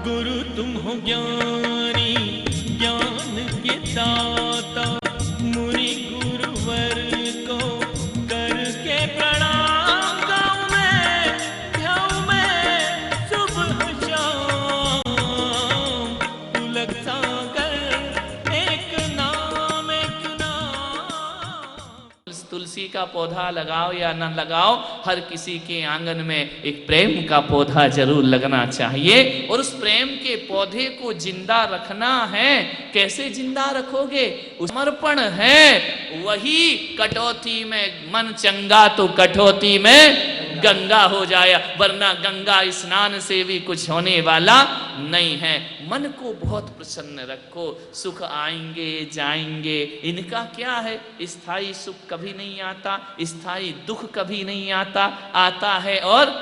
गुरु तुम हो ज्ञानी ज्ञान के दाता, मुनि गुरुवर को करके प्रणाम गाऊं मैं, ध्याऊं मैं सुबह शाम। तुलक सागर एक नाम एक नाम। तुलसी का पौधा लगाओ या न लगाओ, हर किसी के आंगन में एक प्रेम का पौधा जरूर लगना चाहिए। और उस प्रेम के पौधे को जिंदा रखना है। कैसे जिंदा रखोगे? समर्पण है वही। कटौती में मन चंगा तो कटौती में गंगा हो जाए, वरना गंगा स्नान से भी कुछ होने वाला नहीं है। मन को बहुत प्रसन्न रखो। सुख आएंगे जाएंगे, इनका क्या है? स्थायी सुख कभी नहीं आता, स्थायी दुख कभी नहीं आता। आता है और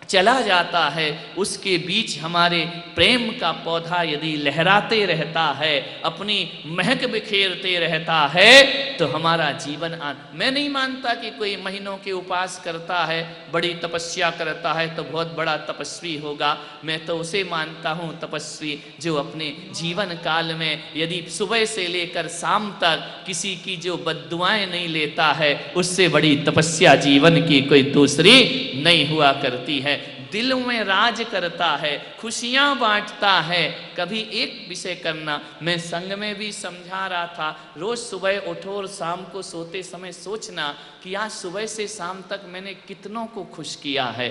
चला जाता है। उसके बीच हमारे प्रेम का पौधा यदि लहराते रहता है, अपनी महक बिखेरते रहता है, तो हमारा जीवन मैं नहीं मानता कि कोई महीनों के उपास करता है, बड़ी तपस्या करता है तो बहुत बड़ा तपस्वी होगा। मैं तो उसे मानता हूँ तपस्वी जो अपने जीवन काल में यदि सुबह से लेकर शाम तक किसी की जो बद्दुआएं नहीं लेता है, उससे बड़ी तपस्या जीवन की कोई दूसरी नहीं हुआ करती है। दिल में राज करता है, खुशियां बांटता है। कभी एक विषय करना, मैं संग में भी समझा रहा था, रोज सुबह उठो और शाम को सोते समय सोचना कि आज सुबह से शाम तक मैंने कितनों को खुश किया है।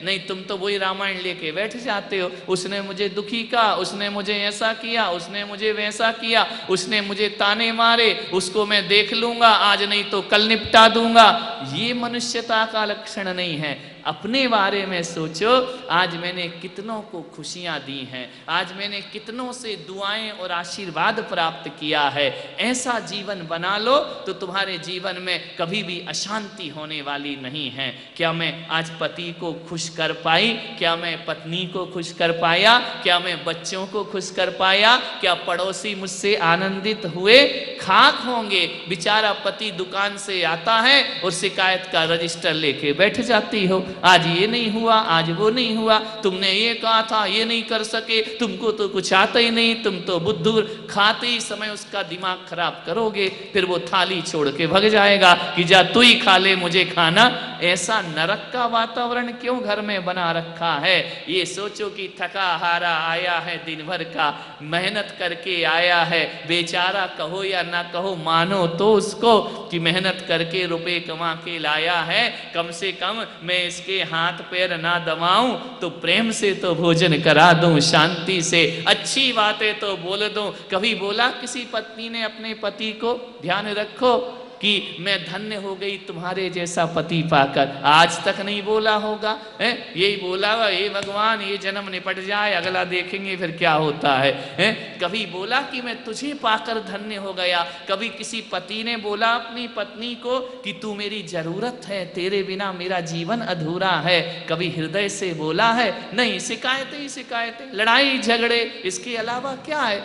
नहीं तुम तो वही रामायण लेके बैठ जाते हो, उसने मुझे दुखी कहा, उसने मुझे ऐसा किया, उसने मुझे वैसा किया, उसने मुझे ताने मारे, उसको मैं देख लूंगा, आज नहीं तो कल निपटा दूंगा। ये मनुष्यता का लक्षण नहीं है। अपने बारे में सोचो, आज मैंने कितनों को खुशियां दी हैं, आज मैंने कितनों से दुआएं और आशीर्वाद प्राप्त किया है। ऐसा जीवन बना लो तो तुम्हारे जीवन में कभी भी अशांति होने वाली नहीं है। क्या मैं आज पति को खुश कर पाई? क्या मैं पत्नी को खुश कर पाया? क्या मैं बच्चों को खुश कर पाया? क्या पड़ोसी मुझसे आनंदित हुए? खाक होंगे। बेचारा पति दुकान से आता है और शिकायत का रजिस्टर लेके बैठ जाती हो, आज ये नहीं हुआ, आज वो नहीं हुआ, तुमने ये कहा था, ये नहीं कर सके, तुमको तो कुछ आता ही नहीं, तुम तो बुद्धूर। खाते ही समय उसका दिमाग खराब करोगे, फिर वो थाली छोड़ के भग जाएगा कि जा तू ही खा ले, मुझे खाना। ऐसा नरक का वातावरण क्यों घर में बना रखा है? ये सोचो कि थका हारा आया है, दिन भर का मेहनत करके आया है, बेचारा कहो या ना कहो, मानो तो उसको कि मेहनत करके रुपए कमा के लाया है, कम से कम मैं इसके हाथ पैर ना दबाऊं तो प्रेम से तो भोजन करा दूं, शांति से अच्छी बातें तो बोल दूं। कभी बोला किसी पत्नी ने अपने पति को, ध्यान रखो कि मैं धन्य हो गई तुम्हारे जैसा पति पाकर? आज तक नहीं बोला होगा। यही बोला हुआ, हे भगवान ये जन्म निपट जाए, अगला देखेंगे फिर क्या होता है। कभी बोला कि मैं तुझे पाकर धन्य हो गया? कभी किसी पति ने बोला अपनी पत्नी को कि तू मेरी जरूरत है, तेरे बिना मेरा जीवन अधूरा है? कभी हृदय से बोला है? नहीं, शिकायतें ही शिकायतें, लड़ाई झगड़े, इसके अलावा क्या है?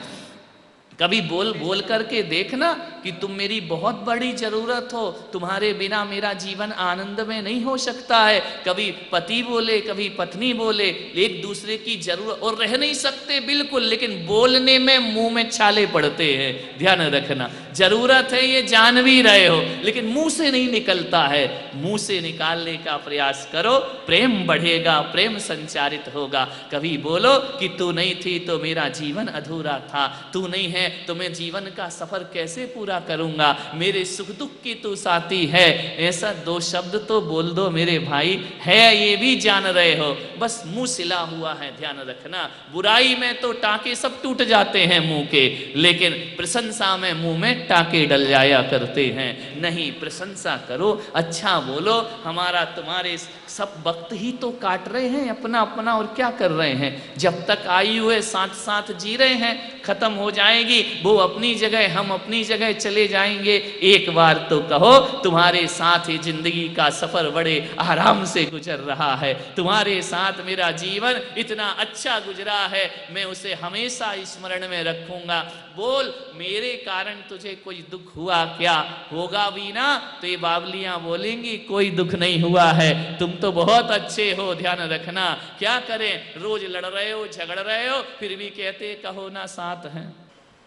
कभी बोल बोल करके देखना कि तुम मेरी बहुत बड़ी जरूरत हो, तुम्हारे बिना मेरा जीवन आनंद में नहीं हो सकता है। कभी पति बोले, कभी पत्नी बोले, एक दूसरे की जरूरत और रह नहीं सकते बिल्कुल, लेकिन बोलने में मुंह में छाले पड़ते हैं। ध्यान रखना, जरूरत है ये जान भी रहे हो, लेकिन मुंह से नहीं निकलता है। मुंह से निकालने का प्रयास करो, प्रेम बढ़ेगा, प्रेम संचारित होगा। कभी बोलो कि तू नहीं थी तो मेरा जीवन अधूरा था, तू नहीं है तो मैं जीवन का सफर कैसे पूरा करूंगा, मेरे सुख दुख की तू साथी है। ऐसा दो शब्द तो बोल दो मेरे भाई, है ये भी जान रहे हो, बस मुंह सिला हुआ है। ध्यान रखना, बुराई में तो टाके सब टूट जाते हैं मुंह के, लेकिन प्रशंसा में मुंह में टाके डल जाया करते हैं। नहीं, प्रशंसा करो, अच्छा बोलो। हमारा तुम्हारे सब वक्त ही तो काट रहे हैं अपना अपना, और क्या कर रहे हैं? जब तक आयु है साथ साथ जी रहे हैं, खत्म हो जाएगी, वो अपनी जगह हम अपनी जगह चले जाएंगे। एक बार तो कहो तुम्हारे साथ ही जिंदगी का सफर बड़े आराम से गुजर रहा है, तुम्हारे साथ मेरा जीवन इतना अच्छा गुजरा है, मैं उसे हमेशा स्मरण में रखूंगा। बोल मेरे कारण तुझे कोई दुख हुआ क्या? होगा भी ना तो ये बावलियां बोलेंगी कोई दुख नहीं हुआ है, तुम तो बहुत अच्छे हो, ध्यान रखना। क्या करें, रोज लड़ रहे हो, झगड़ रहे हो, फिर भी कहते कहो ना साथ हैं।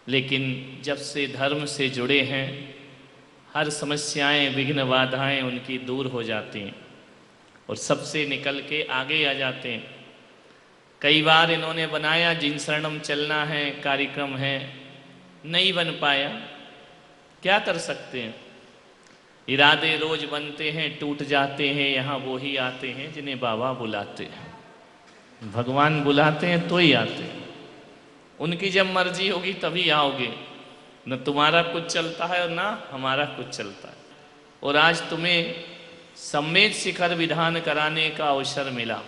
लेकिन जब से धर्म से जुड़े हैं, हर समस्याएं, विघ्न, बाधाएं उनकी दूर हो जाती हैं और सबसे निकल के आगे आ जाते हैं। कई बार इन्होंने बनाया जिन शरणम चलना है कार्यक्रम है, नहीं बन पाया, क्या कर सकते हैं। इरादे रोज बनते हैं, टूट जाते हैं। यहाँ वो ही आते हैं जिन्हें बाबा बुलाते हैं, भगवान बुलाते हैं तो ही आते हैं। उनकी जब मर्जी होगी तभी आओगे, न तुम्हारा कुछ चलता है और ना हमारा कुछ चलता है। और आज तुम्हें सम्मेद शिखर विधान कराने का अवसर मिला।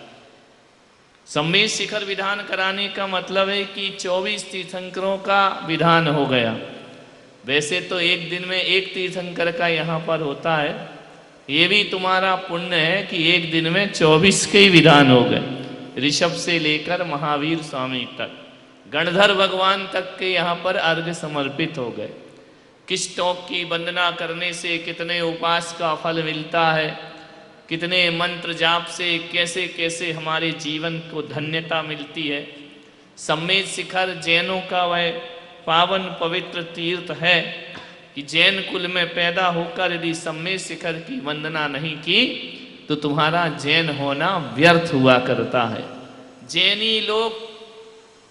सम्मेद शिखर विधान कराने का मतलब है कि 24 तीर्थंकरों का विधान हो गया। वैसे तो एक दिन में एक तीर्थंकर का यहाँ पर होता है, ये भी तुम्हारा पुण्य है कि एक दिन में 24 के ही विधान हो गए। ऋषभ से लेकर महावीर स्वामी तक, गणधर भगवान तक के यहाँ पर अर्घ समर्पित हो गए। किस टोक की वंदना करने से कितने उपास का फल मिलता है, कितने मंत्र जाप से कैसे कैसे हमारे जीवन को धन्यता मिलती है। सम्मेद शिखर जैनों का वह पावन पवित्र तीर्थ है कि जैन कुल में पैदा होकर यदि सम्मेद शिखर की वंदना नहीं की तो तुम्हारा जैन होना व्यर्थ हुआ करता है। जैनी लोग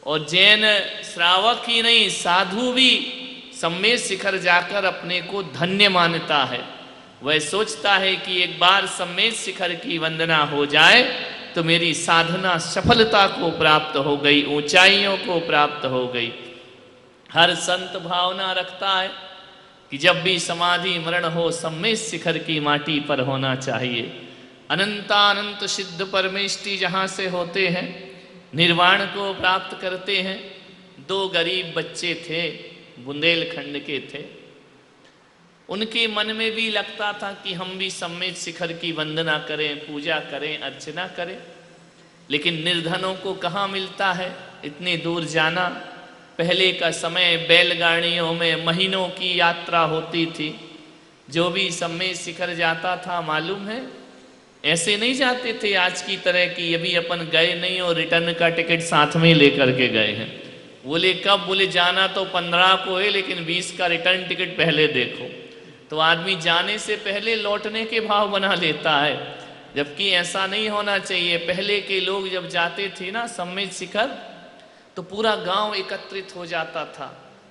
और जैन श्रावक ही नहीं, साधु भी सम्मेद शिखर जाकर अपने को धन्य मानता है। वह सोचता है कि एक बार सम्मेद शिखर की वंदना हो जाए तो मेरी साधना सफलता को प्राप्त हो गई, ऊंचाइयों को प्राप्त हो गई। हर संत भावना रखता है कि जब भी समाधि मरण हो सम्मेद शिखर की माटी पर होना चाहिए। अनंतानंत सिद्ध परमेष्टि जहाँ से होते हैं, निर्वाण को प्राप्त करते हैं। 2 गरीब बच्चे थे, बुंदेलखंड के थे। उनके मन में भी लगता था कि हम भी सम्मेद शिखर की वंदना करें, पूजा करें, अर्चना करें, लेकिन निर्धनों को कहाँ मिलता है इतनी दूर जाना। पहले का समय बैलगाड़ियों में महीनों की यात्रा होती थी। जो भी सम्मेद शिखर जाता था मालूम है, ऐसे नहीं जाते थे आज की तरह कि अभी अपन गए नहीं और रिटर्न का टिकट साथ में लेकर के गए हैं। बोले कब? बोले जाना तो 15 को है, लेकिन 20 का रिटर्न टिकट पहले देखो। तो आदमी जाने से पहले लौटने के भाव बना लेता है, जबकि ऐसा नहीं होना चाहिए। पहले के लोग जब जाते थे ना सम्मेद शिखर, तो पूरा गांव एकत्रित हो जाता था।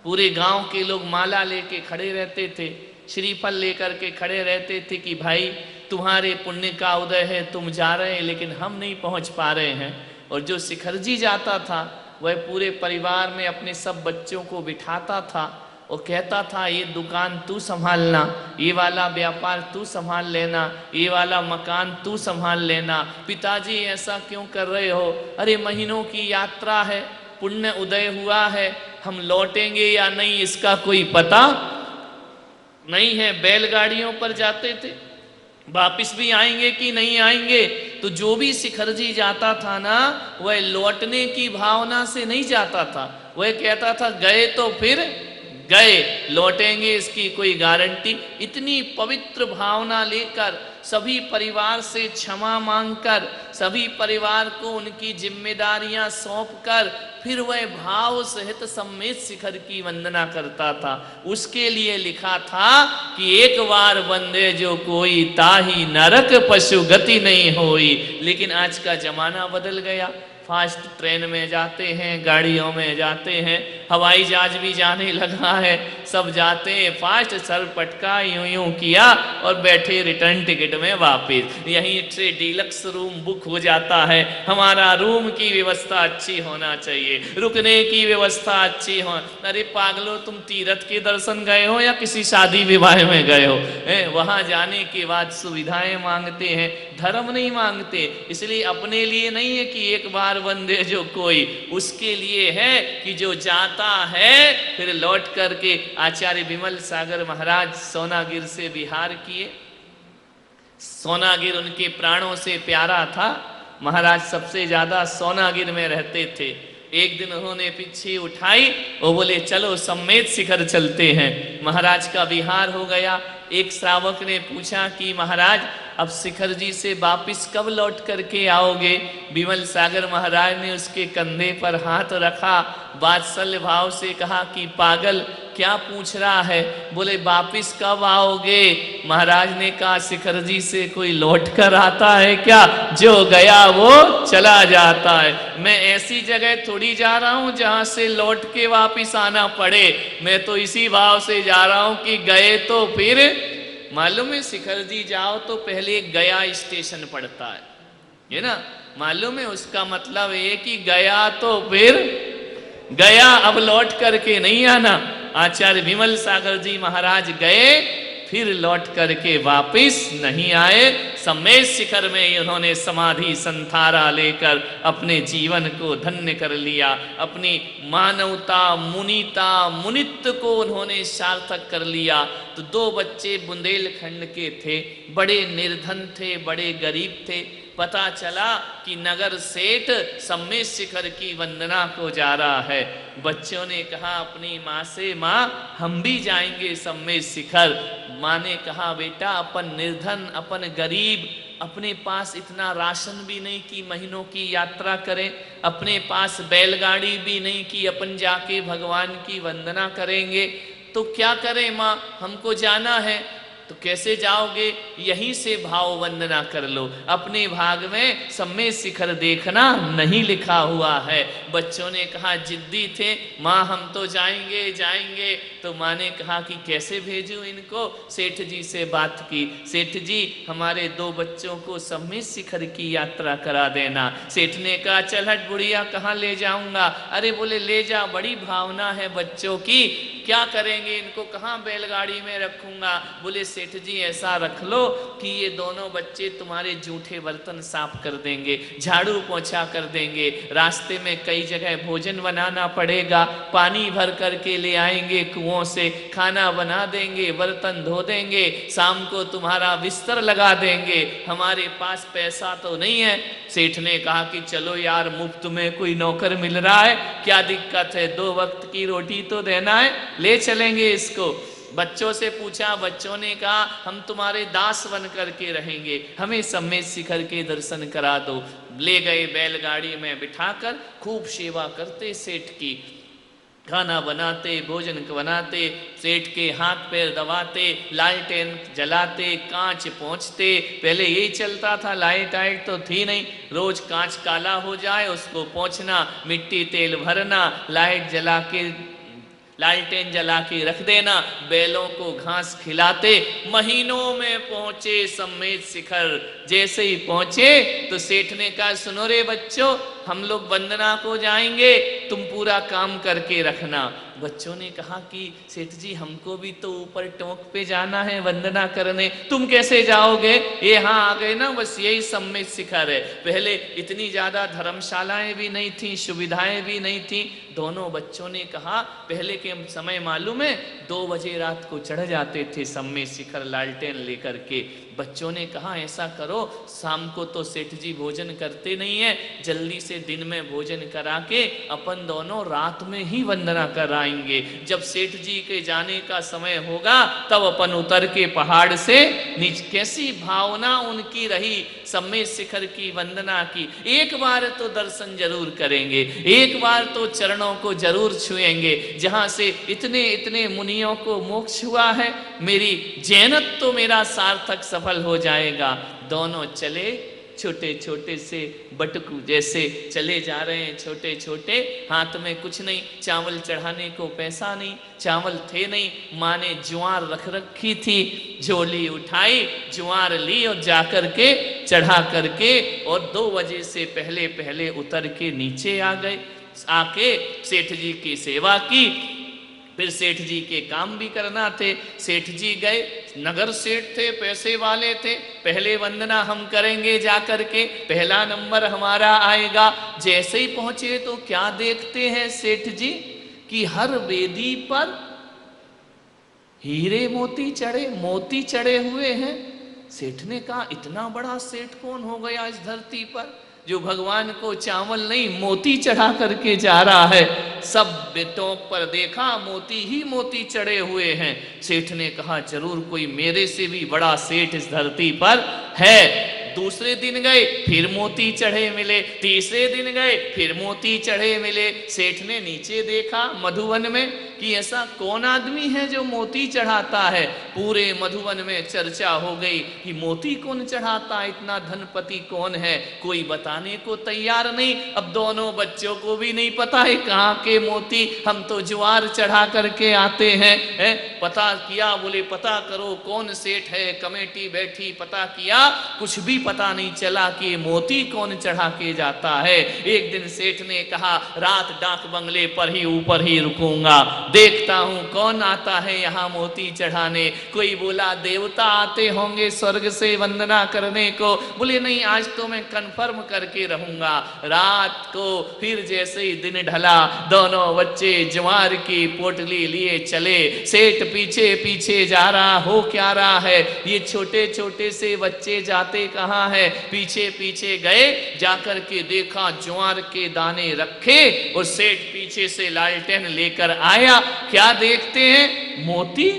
पूरे गांव के लोग माला लेके खड़े रहते थे, श्रीफल लेकर के खड़े रहते थे कि भाई तुम्हारे पुण्य का उदय है, तुम जा रहे हैं लेकिन हम नहीं पहुंच पा रहे हैं। और जो शिखरजी जाता था वह पूरे परिवार में अपने सब बच्चों को बिठाता था और कहता था ये दुकान तू संभालना, ये वाला व्यापार तू संभाल लेना, ये वाला मकान तू संभाल लेना। पिताजी ऐसा क्यों कर रहे हो? अरे महीनों की यात्रा है, पुण्य उदय हुआ है, हम लौटेंगे या नहीं इसका कोई पता नहीं है। बैलगाड़ियों पर जाते थे, वापिस भी आएंगे कि नहीं आएंगे। तो जो भी शिखरजी जाता था ना, वह लौटने की भावना से नहीं जाता था। वह कहता था गए तो फिर गए, लौटेंगे इसकी कोई गारंटी। इतनी पवित्र भावना लेकर, सभी परिवार से क्षमा मांगकर, सभी परिवार को उनकी जिम्मेदारियां सौंपकर फिर वह भाव सहित सम्मेद शिखर की वंदना करता था। उसके लिए लिखा था कि एक बार वंदे जो कोई, ताही नरक पशु गति नहीं होई। लेकिन आज का जमाना बदल गया, फास्ट ट्रेन में जाते हैं, गाड़ियों में जाते हैं, हवाई जहाज भी जाने लगा है, सब जाते हैं फास्ट, सर पटका यूं यूं किया और बैठे रिटर्न टिकट में वापस। यहीं से डीलक्स रूम बुक हो जाता है। हमारा रूम की व्यवस्था अच्छी होना चाहिए, रुकने की व्यवस्था अच्छी हो। अरे पागलो, तुम तीर्थ के दर्शन गए हो या किसी शादी विवाह में गए हो? वहां जाने के बाद सुविधाएं मांगते हैं, धर्म नहीं मांगते। इसलिए अपने लिए नहीं है कि एक बार वंदे जो कोई, उसके लिए है कि जो जाता आता है। फिर लौट करके आचार्य विमल सागर महाराज सोनागिर से विहार किए। सोनागिर उनके प्राणों से प्यारा था। महाराज सबसे ज्यादा सोनागिर में रहते थे। एक दिन उन्होंने पिच्छी उठाई, वो बोले चलो सम्मेद शिखर चलते हैं। महाराज का विहार हो गया। एक श्रावक ने पूछा कि महाराज अब शिखर जी से वापिस कब लौट करके आओगे? विमल सागर महाराज ने उसके कंधे पर हाथ रखा, वात्सल्य भाव से कहा कि पागल क्या पूछ रहा है? बोले वापिस कब आओगे? महाराज ने कहा शिखर जी से कोई लौट कर आता है क्या? जो गया वो चला जाता है। मैं ऐसी जगह थोड़ी जा रहा हूं जहां से लौट के वापिस आना पड़े। मैं तो इसी भाव से जा रहा हूं कि गए तो फिर, मालूम है शिखर जी जाओ तो पहले गया स्टेशन पड़ता है ना, मालूम है उसका मतलब ये कि गया तो फिर गया, अब लौट करके नहीं आना। आचार्य विमल सागर जी महाराज गए, फिर लौट करके वापिस नहीं आए। सम्मेद शिखर में उन्होंने समाधि संथारा लेकर अपने जीवन को धन्य कर लिया। अपनी मानवता, मुनीता, मुनित्व को उन्होंने सार्थक कर लिया। तो 2 बच्चे बुंदेलखंड के थे, बड़े निर्धन थे, बड़े गरीब थे। पता चला कि नगर सेठ सम्मेद शिखर की वंदना को जा रहा है। बच्चों ने कहा अपनी माँ से, माँ हम भी जाएंगे सम्मेद शिखर। माँ ने कहा बेटा अपन निर्धन, अपन गरीब, अपने पास इतना राशन भी नहीं कि महीनों की यात्रा करें, अपने पास बैलगाड़ी भी नहीं कि अपन जाके भगवान की वंदना करेंगे, तो क्या करें माँ, हमको जाना है। तो कैसे जाओगे? यहीं से भाव वंदना कर लो। अपने भाग में सम्मेद शिखर देखना नहीं लिखा हुआ है। बच्चों ने कहा जिद्दी थे, माँ हम तो जाएंगे जाएंगे। तो माँ ने कहा कि कैसे भेजूं इनको? सेठ जी से बात की, सेठ जी हमारे 2 बच्चों को सम्मेद शिखर की यात्रा करा देना। सेठ ने कहा चल हट बुढ़िया, कहाँ ले जाऊंगा? अरे बोले ले जा, बड़ी भावना है बच्चों की, क्या करेंगे इनको, कहाँ बैलगाड़ी में रखूंगा? बोले सेठ जी ऐसा रख लो कि ये दोनों बच्चे तुम्हारे जूठे बर्तन साफ कर देंगे, झाड़ू पोछा कर देंगे, रास्ते में कई जगह भोजन बनाना पड़ेगा, पानी भर करके ले आएंगे कुओं से, खाना बना देंगे, बर्तन धो देंगे, शाम को तुम्हारा बिस्तर लगा देंगे। हमारे पास पैसा तो नहीं है। सेठ ने कहा कि चलो यार मुफ्त में कोई नौकर मिल रहा है, क्या दिक्कत है, 2 वक्त की रोटी तो देना है, ले चलेंगे इसको। बच्चों से पूछा, बच्चों ने कहा हम तुम्हारे दास बन करके रहेंगे, हमें सम्मेद शिखर के दर्शन करा दो। ले गए बैलगाड़ी में बिठाकर, खूब सेवा करते सेठ की, खाना बनाते, भोजन बनाते, सेठ के हाथ पैर दबाते, लालटेन जलाते, कांच पोंछते। पहले यही चलता था, लाइट आइट तो थी नहीं, रोज कांच काला हो जाए उसको पोंछना, मिट्टी तेल भरना, लाइट जला के, लालटेन जला के रख देना, बैलों को घास खिलाते। महीनों में पहुंचे सम्मेद शिखर। जैसे ही पहुंचे तो सेठ ने कहा सुनो रे बच्चों, हम लोग वंदना को जाएंगे, तुम पूरा काम करके रखना। बच्चों ने कहा कि सेठ जी हमको भी तो ऊपर टोंक पे जाना है वंदना करने, तुम कैसे जाओगे? ये यहाँ आ गए ना, बस यही सम्मेद शिखर है। पहले इतनी ज्यादा धर्मशालाएं भी नहीं थी, सुविधाएं भी नहीं थी। दोनों बच्चों ने कहा पहले के समय मालूम है 2 बजे रात को चढ़ जाते थे सम्मेद शिखर लालटेन लेकर के। बच्चों ने कहा ऐसा करो, शाम को तो सेठ जी भोजन करते नहीं है, जल्दी से दिन में भोजन करा के अपन दोनों रात में ही वंदना कराएंगे। जब सेठ जी के जाने का समय होगा तब अपन उतर के पहाड़ से नीचे। कैसी भावना उनकी रही सम्मेद शिखर की वंदना की। एक बार तो दर्शन जरूर करेंगे, एक बार तो चरणों को जरूर छुएंगे। जहां से इतने इतने मुनियों को मोक्ष हुआ है, मेरी जैनत तो मेरा सार्थक सफल हो जाएगा। दोनों चले, छोटे छोटे से बटकू जैसे चले जा रहे हैं, छोटे छोटे, हाथ में कुछ नहीं, चावल चढ़ाने को पैसा नहीं, चावल थे नहीं। माँ ने ज्वार रख रखी थी, झोली उठाई, ज्वार ली और जाकर के चढ़ा करके, और 2 बजे से पहले पहले उतर के नीचे आ गए। आके सेठ जी की सेवा की, फिर सेठ जी के काम भी करना थे। सेठ जी गए, नगर सेठ थे, पैसे वाले थे, पहले वंदना हम करेंगे जाकर के, पहला नंबर हमारा आएगा। जैसे ही पहुंचे तो क्या देखते हैं सेठ जी कि हर वेदी पर हीरे मोती चढ़े हुए हैं। सेठ ने कहा इतना बड़ा सेठ कौन हो गया इस धरती पर जो भगवान को चावल नहीं मोती चढ़ा करके जा रहा है। सब बेटों पर देखा मोती ही मोती चढ़े हुए हैं। सेठ ने कहा जरूर कोई मेरे से भी बड़ा सेठ इस धरती पर है। दूसरे दिन गए फिर मोती चढ़े मिले, तीसरे दिन गए फिर मोती चढ़े मिले। सेठ ने नीचे देखा मधुवन में कि ऐसा कौन आदमी है जो मोती चढ़ाता है। पूरे मधुवन में चर्चा हो गई कि मोती कौन चढ़ाता है, इतना धनपति कौन है। कोई बताने को तैयार नहीं। अब दोनों बच्चों को भी नहीं पता है कहाँ के मोती, हम तो ज्वार चढ़ा करके आते हैं। पता किया, बोले पता करो कौन सेठ है। कमेटी बैठी, पता किया, कुछ भी पता नहीं चला कि मोती कौन चढ़ा के जाता है। एक दिन सेठ ने कहा रात डाक बंगले पर ही ऊपर ही रुकूंगा, देखता हूं कौन आता है यहाँ मोती चढ़ाने। कोई बोला देवता आते होंगे स्वर्ग से वंदना करने को। बोले नहीं आज तो मैं कंफर्म करके रहूंगा। रात को फिर जैसे ही दिन ढला दोनों बच्चे ज्वार की पोटली लिए चले। सेठ पीछे पीछे जा रहा, हो क्या रहा है। ये छोटे छोटे से बच्चे जाते कहाँ है। पीछे पीछे गए, जाकर के देखा ज्वार के दाने रखे और सेठ पीछे से लालटेन लेकर आया। क्या देखते हैं, मोती।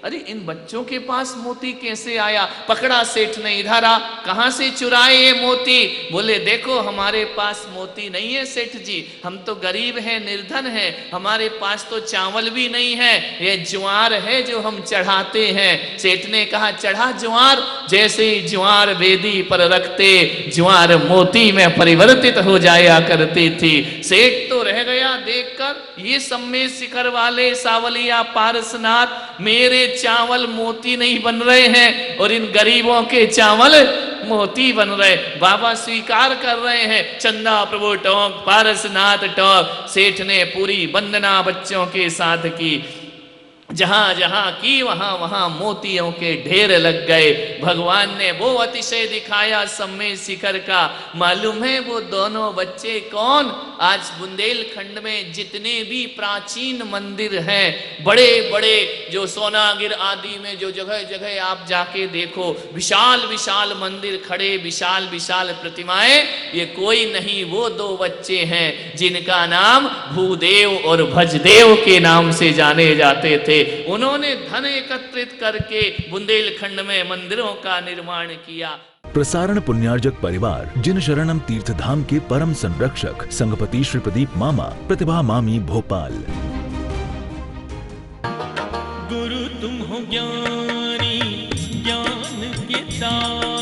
अरे इन बच्चों के पास मोती कैसे आया। पकड़ा सेठ ने, इधर आ, कहां से चुराए ये मोती। बोले देखो हमारे पास मोती नहीं है सेठ जी, हम तो गरीब हैं, निर्धन हैं, हमारे पास तो चावल भी नहीं है, ये ज्वार है जो हम चढ़ाते हैं। सेठ ने कहा चढ़ा ज्वार। जैसे ही ज्वार वेदी पर रखते ज्वार मोती में परिवर्तित हो जाया करती थी। सेठ तो रह गया देखकर, ये सम्मेद शिखर वाले सावलिया पारसनाथ, मेरे चावल मोती नहीं बन रहे हैं और इन गरीबों के चावल मोती बन रहे। बाबा स्वीकार कर रहे हैं, चंदा प्रभु टोंक, पारसनाथ टोंक। सेठ ने पूरी वंदना बच्चों के साथ की, जहां जहां की वहां वहां मोतियों के ढेर लग गए। भगवान ने वो अतिशय दिखाया सम्मेद शिखर का। मालूम है वो दोनों बच्चे कौन। आज बुंदेलखंड में जितने भी प्राचीन मंदिर हैं, बड़े बड़े जो सोनागिर आदि में जो जगह जगह आप जाके देखो, विशाल विशाल मंदिर खड़े, विशाल विशाल प्रतिमाएं, ये कोई नहीं वो दो बच्चे हैं जिनका नाम भूदेव और भजदेव के नाम से जाने जाते थे। उन्होंने धन एकत्रित करके बुंदेलखंड में मंदिरों का निर्माण किया। प्रसारण पुण्यार्जक परिवार जिन शरणम तीर्थ धाम के परम संरक्षक संघपति श्री प्रदीप मामा, प्रतिभा मामी, भोपाल। गुरु तुम हो ज्ञानी, ज्ञान के दाता।